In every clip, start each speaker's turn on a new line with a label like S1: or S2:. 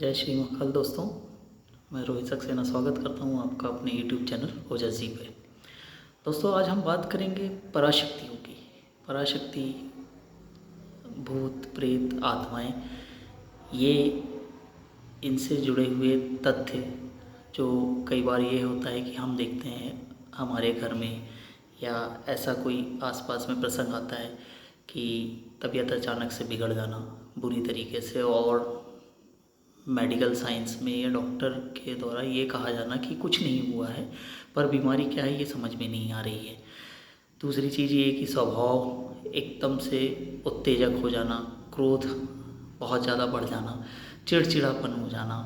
S1: जय श्री महाकाल दोस्तों। मैं रोहित सक्सेना स्वागत करता हूं आपका अपने YouTube चैनल ओजस जी पे। दोस्तों, आज हम बात करेंगे पराशक्तियों की। पराशक्ति, भूत प्रेत, आत्माएं, ये इनसे जुड़े हुए तथ्य जो कई बार ये होता है कि हम देखते हैं हमारे घर में या ऐसा कोई आसपास में प्रसंग आता है कि तबीयत अचानक से बिगड़ जाना बुरी तरीके से, और मेडिकल साइंस में या डॉक्टर के द्वारा ये कहा जाना कि कुछ नहीं हुआ है, पर बीमारी क्या है ये समझ में नहीं आ रही है। दूसरी चीज़ ये कि स्वभाव एकदम से उत्तेजक हो जाना, क्रोध बहुत ज़्यादा बढ़ जाना, चिड़चिड़ापन हो जाना।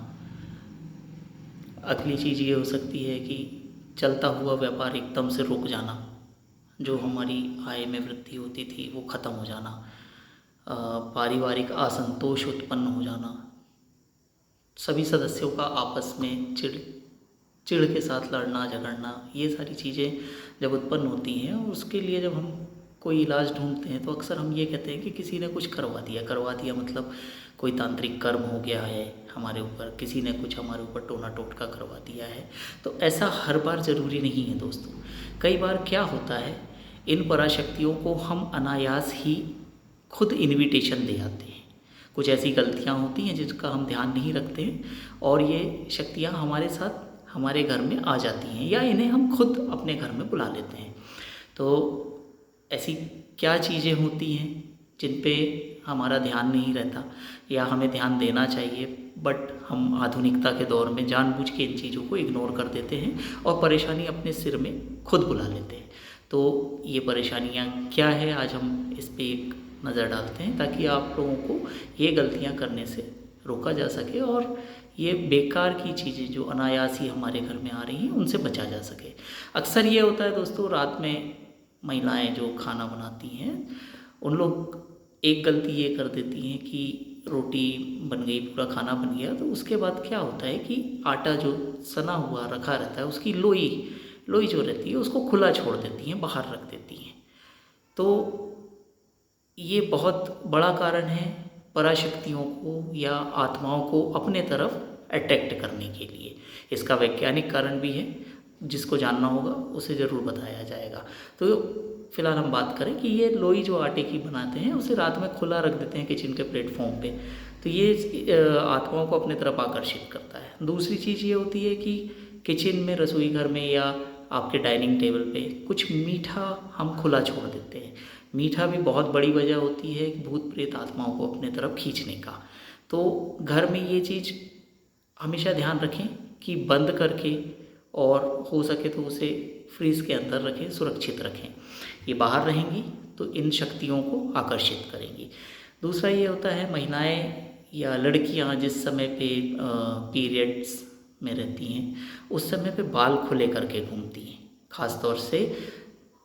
S1: अगली चीज़ ये हो सकती है कि चलता हुआ व्यापार एकदम से रुक जाना, जो हमारी आय में वृद्धि होती थी वो ख़त्म हो जाना, पारिवारिक असंतोष उत्पन्न हो जाना, सभी सदस्यों का आपस में चिढ़ के साथ लड़ना झगड़ना, ये सारी चीज़ें जब उत्पन्न होती हैं और उसके लिए जब हम कोई इलाज ढूंढते हैं तो अक्सर हम ये कहते हैं कि किसी ने कुछ करवा दिया मतलब कोई तांत्रिक कर्म हो गया है हमारे ऊपर, किसी ने कुछ हमारे ऊपर टोना टोटका करवा दिया है। तो ऐसा हर बार ज़रूरी नहीं है दोस्तों। कई बार क्या होता है, इन पराशक्तियों को हम अनायास ही खुद इन्विटेशन दे आते हैं। कुछ ऐसी गलतियां होती हैं जिसका हम ध्यान नहीं रखते हैं और ये शक्तियां हमारे साथ हमारे घर में आ जाती हैं या इन्हें हम खुद अपने घर में बुला लेते हैं। तो ऐसी क्या चीज़ें होती हैं जिन पे हमारा ध्यान नहीं रहता या हमें ध्यान देना चाहिए, बट हम आधुनिकता के दौर में जानबूझ के इन चीज़ों को इग्नोर कर देते हैं और परेशानी अपने सिर में खुद बुला लेते हैं। तो ये परेशानियाँ क्या है, आज हम इस पर एक नज़र डालते हैं ताकि आप लोगों को ये गलतियाँ करने से रोका जा सके और ये बेकार की चीज़ें जो अनायास ही हमारे घर में आ रही हैं उनसे बचा जा सके। अक्सर ये होता है दोस्तों, रात में महिलाएं जो खाना बनाती हैं उन लोग एक गलती ये कर देती हैं कि रोटी बन गई, पूरा खाना बन गया, तो उसके बाद क्या होता है कि आटा जो सना हुआ रखा रहता है उसकी लोई जो रहती है उसको खुला छोड़ देती हैं, बाहर रख देती हैं। तो ये बहुत बड़ा कारण है पराशक्तियों को या आत्माओं को अपने तरफ अट्रैक्ट करने के लिए। इसका वैज्ञानिक कारण भी है, जिसको जानना होगा उसे ज़रूर बताया जाएगा। तो फिलहाल हम बात करें कि ये लोई जो आटे की बनाते हैं उसे रात में खुला रख देते हैं किचन के प्लेटफॉर्म पे, तो ये आत्माओं को अपने तरफ आकर्षित करता है। दूसरी चीज़ ये होती है कि किचन में, रसोई घर में या आपके डाइनिंग टेबल पे कुछ मीठा हम खुला छोड़ देते हैं। मीठा भी बहुत बड़ी वजह होती है भूत प्रेत आत्माओं को अपने तरफ खींचने का। तो घर में ये चीज़ हमेशा ध्यान रखें कि बंद करके, और हो सके तो उसे फ्रीज के अंदर रखें, सुरक्षित रखें। ये बाहर रहेंगी तो इन शक्तियों को आकर्षित करेंगी। दूसरा ये होता है, महिलाएं या लड़कियां जिस समय पे पीरियड्स में रहती हैं उस समय पे बाल खुले करके घूमती हैं। ख़ास तौर से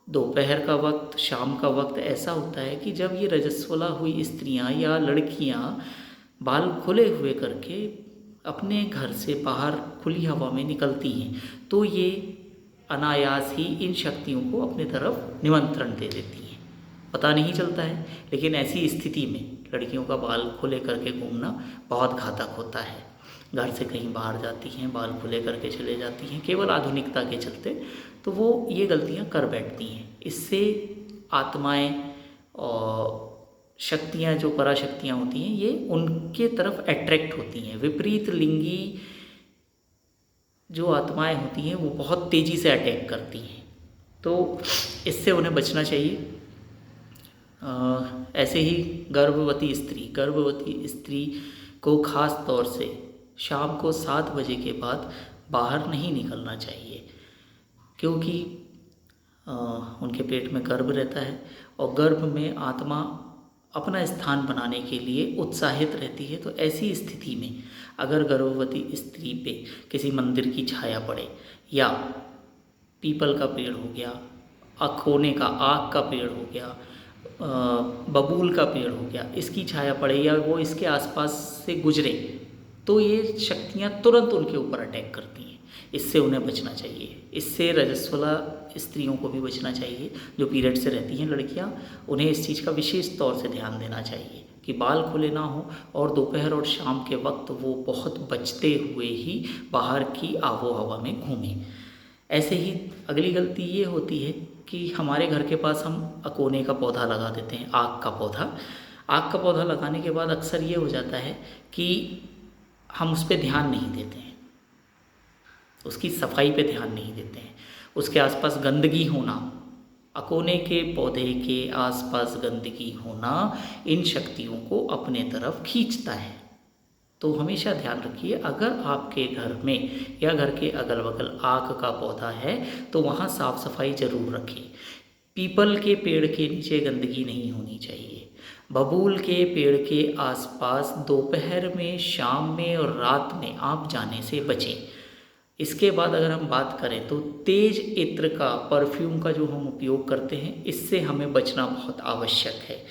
S1: दोपहर का वक्त, शाम का वक्त ऐसा होता है कि जब ये रजस्वला हुई स्त्रियां या लड़कियां बाल खुले हुए करके अपने घर से बाहर खुली हवा में निकलती हैं, तो ये अनायास ही इन शक्तियों को अपने तरफ निमंत्रण दे देती हैं। पता नहीं चलता है, लेकिन ऐसी स्थिति में लड़कियों का बाल खुले करके घूमना बहुत घातक होता है। घर से कहीं बाहर जाती हैं, बाल खुले करके चले जाती हैं केवल आधुनिकता के चलते, तो वो ये गलतियां कर बैठती हैं। इससे आत्माएं और शक्तियां, जो पराशक्तियां होती हैं, ये उनके तरफ अट्रैक्ट होती हैं। विपरीत लिंगी जो आत्माएं होती हैं वो बहुत तेज़ी से अटैक करती हैं, तो इससे उन्हें बचना चाहिए। ऐसे ही गर्भवती स्त्री को ख़ास तौर से शाम को 7 बजे के बाद बाहर नहीं निकलना चाहिए, क्योंकि उनके पेट में गर्भ रहता है और गर्भ में आत्मा अपना स्थान बनाने के लिए उत्साहित रहती है। तो ऐसी स्थिति में अगर गर्भवती स्त्री पे किसी मंदिर की छाया पड़े या पीपल का पेड़ हो गया, अखोने का, आक का पेड़ हो गया, बबूल का पेड़ हो गया, इसकी छाया पड़े या वो इसके आसपास से गुजरे, तो ये शक्तियाँ तुरंत उनके ऊपर अटैक करती हैं। इससे उन्हें बचना चाहिए। इससे रजस्वला स्त्रियों को भी बचना चाहिए। जो पीरियड से रहती हैं लड़कियां, उन्हें इस चीज़ का विशेष तौर से ध्यान देना चाहिए। कि बाल खुले ना हो और दोपहर और शाम के वक्त वो बहुत बचते हुए ही बाहर की आबो हवा में घूमें। ऐसे ही अगली गलती ये होती है कि हमारे घर के पास हम अकोने का पौधा लगा देते हैं, आक का पौधा। आक का पौधा लगाने के बाद अक्सर ये हो जाता है कि हम उस पर ध्यान नहीं देते हैं, उसकी सफाई पे ध्यान नहीं देते हैं। उसके आसपास गंदगी होना, अकोने के पौधे के आसपास गंदगी होना इन शक्तियों को अपने तरफ खींचता है। तो हमेशा ध्यान रखिए, अगर आपके घर में या घर के अगल बगल आक का पौधा है तो वहाँ साफ़ सफाई ज़रूर रखें। पीपल के पेड़ के नीचे गंदगी नहीं होनी चाहिए। बबूल के पेड़ के आसपास दोपहर में, शाम में और रात में आप जाने से बचें। इसके बाद अगर हम बात करें तो तेज इत्र का, परफ्यूम का जो हम उपयोग करते हैं, इससे हमें बचना बहुत आवश्यक है।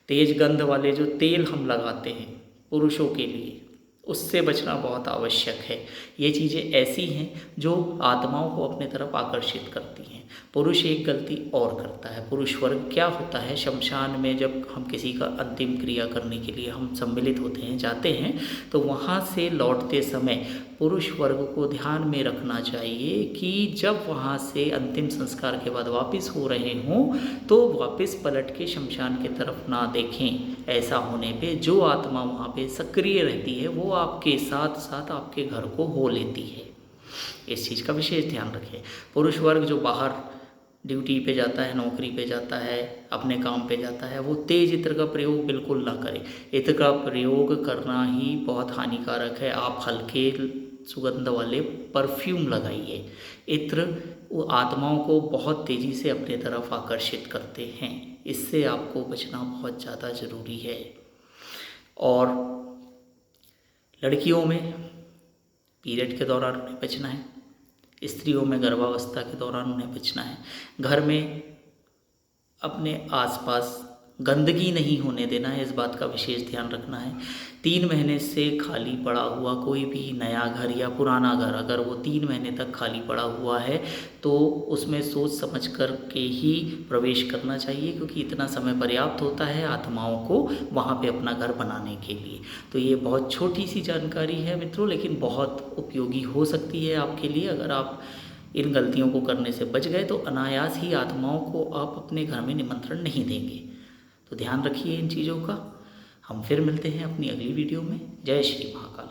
S1: तेज गंध वाले जो तेल हम लगाते हैं पुरुषों के लिए, उससे बचना बहुत आवश्यक है। ये चीज़ें ऐसी हैं जो आत्माओं को अपने तरफ आकर्षित करती हैं। पुरुष एक गलती और करता है, पुरुष वर्ग क्या होता है, शमशान में जब हम किसी का अंतिम क्रिया करने के लिए हम सम्मिलित होते हैं, जाते हैं, तो वहाँ से लौटते समय पुरुष वर्ग को ध्यान में रखना चाहिए कि जब वहाँ से अंतिम संस्कार के बाद वापस हो रहे हों तो वापस पलट के शमशान की तरफ ना देखें। ऐसा होने पे जो आत्मा वहाँ पे सक्रिय रहती है वो आपके साथ साथ आपके घर को हो लेती है। इस चीज़ का विशेष ध्यान रखें। पुरुष वर्ग जो बाहर ड्यूटी पे जाता है, नौकरी पे जाता है, अपने काम पे जाता है, वो तेज इत्र का प्रयोग बिल्कुल ना करें। इत्र का प्रयोग करना ही बहुत हानिकारक है। आप हल्के सुगंध वाले परफ्यूम लगाइए। इत्र वो आत्माओं को बहुत तेज़ी से अपने तरफ आकर्षित करते हैं, इससे आपको बचना बहुत ज़्यादा ज़रूरी है। और लड़कियों में पीरियड के दौरान उन्हें बचना है, स्त्रियों में गर्भावस्था के दौरान उन्हें बचना है। घर में अपने आसपास गंदगी नहीं होने देना है, इस बात का विशेष ध्यान रखना है। 3 महीने से खाली पड़ा हुआ कोई भी नया घर या पुराना घर अगर वो 3 महीने तक खाली पड़ा हुआ है तो उसमें सोच समझ कर के ही प्रवेश करना चाहिए, क्योंकि इतना समय पर्याप्त होता है आत्माओं को वहाँ पे अपना घर बनाने के लिए। तो ये बहुत छोटी सी जानकारी है मित्रों, लेकिन बहुत उपयोगी हो सकती है आपके लिए। अगर आप इन गलतियों को करने से बच गए तो अनायास ही आत्माओं को आप अपने घर में निमंत्रण नहीं देंगे। तो ध्यान रखिए इन चीज़ों का। हम फिर मिलते हैं अपनी अगली वीडियो में। जय श्री महाकाल।